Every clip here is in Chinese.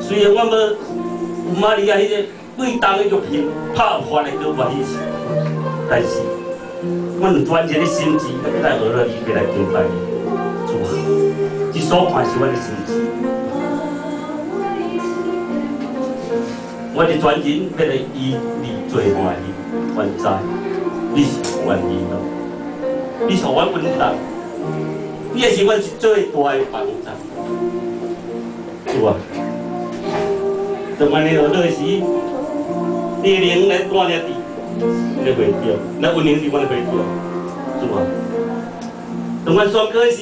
虽然我无玛利亚迄个贵重的玉品拍发的搁我迄时，但是阮有专一的心志，要来学了你，要来敬拜你，主啊，这所看是阮的心志。我的专人要来以你做欢喜，愿知你是愿意的，你是我稳当，你也是阮最大的帮助，主啊。 当安尼学落时，你灵来带领你，你袂掉，咱有灵是阮袂掉，是吧？当阮宣告时，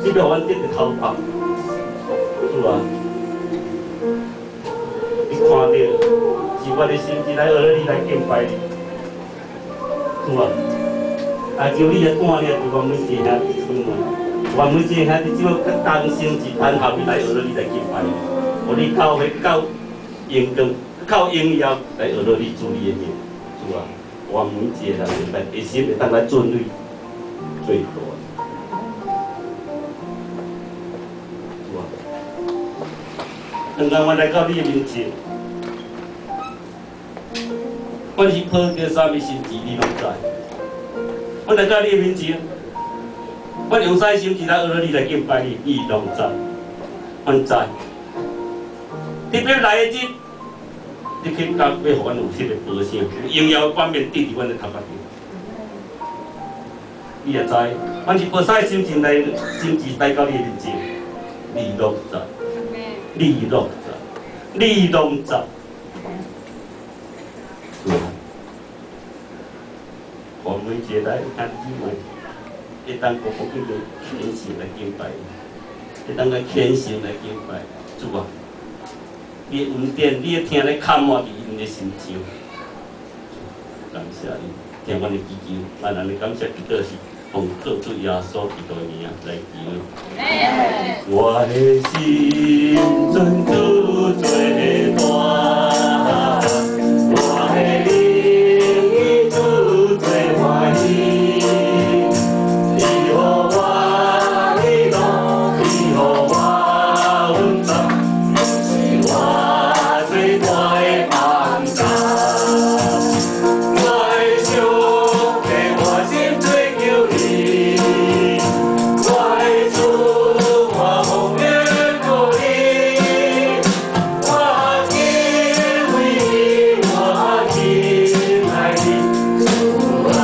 你要互阮得着头发，是吧？你看到是我的心志来学了你来敬拜你，是吧？啊，求你来带领我每一个兄弟姊妹，我每一个兄弟姊妹较同心一安合来学了你来敬拜你，互你教会教。 应当靠应要来学到你主你的名，是吧？我每一个人来一心会当来尊你最大，是吧？刚刚我来到你的面前，我是抱着啥物心志，你拢知。我来到你的面前，我用啥心志来学到你来敬拜你，你拢知，我知。 特别来的日，你去甲要互阮有迄个保险，有荣耀冠冕滴伫阮的头壳顶。你也知，阮是抱啥心情来到你的面前，你拢知，你拢知。你拢知。我每一个来看姊妹，一当个个叫做虔诚来敬拜，一当个虔诚来敬拜主啊！你的恩典，你的听咧看满伫因的心上，感谢你，听阮的祈求，万人的感谢，这是奉靠主耶稣基督的名来求。我的心尊主最大，我的灵与主最欢喜。你予我力量，你予我稳当，是我最大的帮助。我的上帝，我心追求你，我的主，我奉愿过你，我敬畏你，我敬爱你，主啊，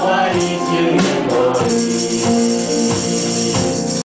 我一生愿过你。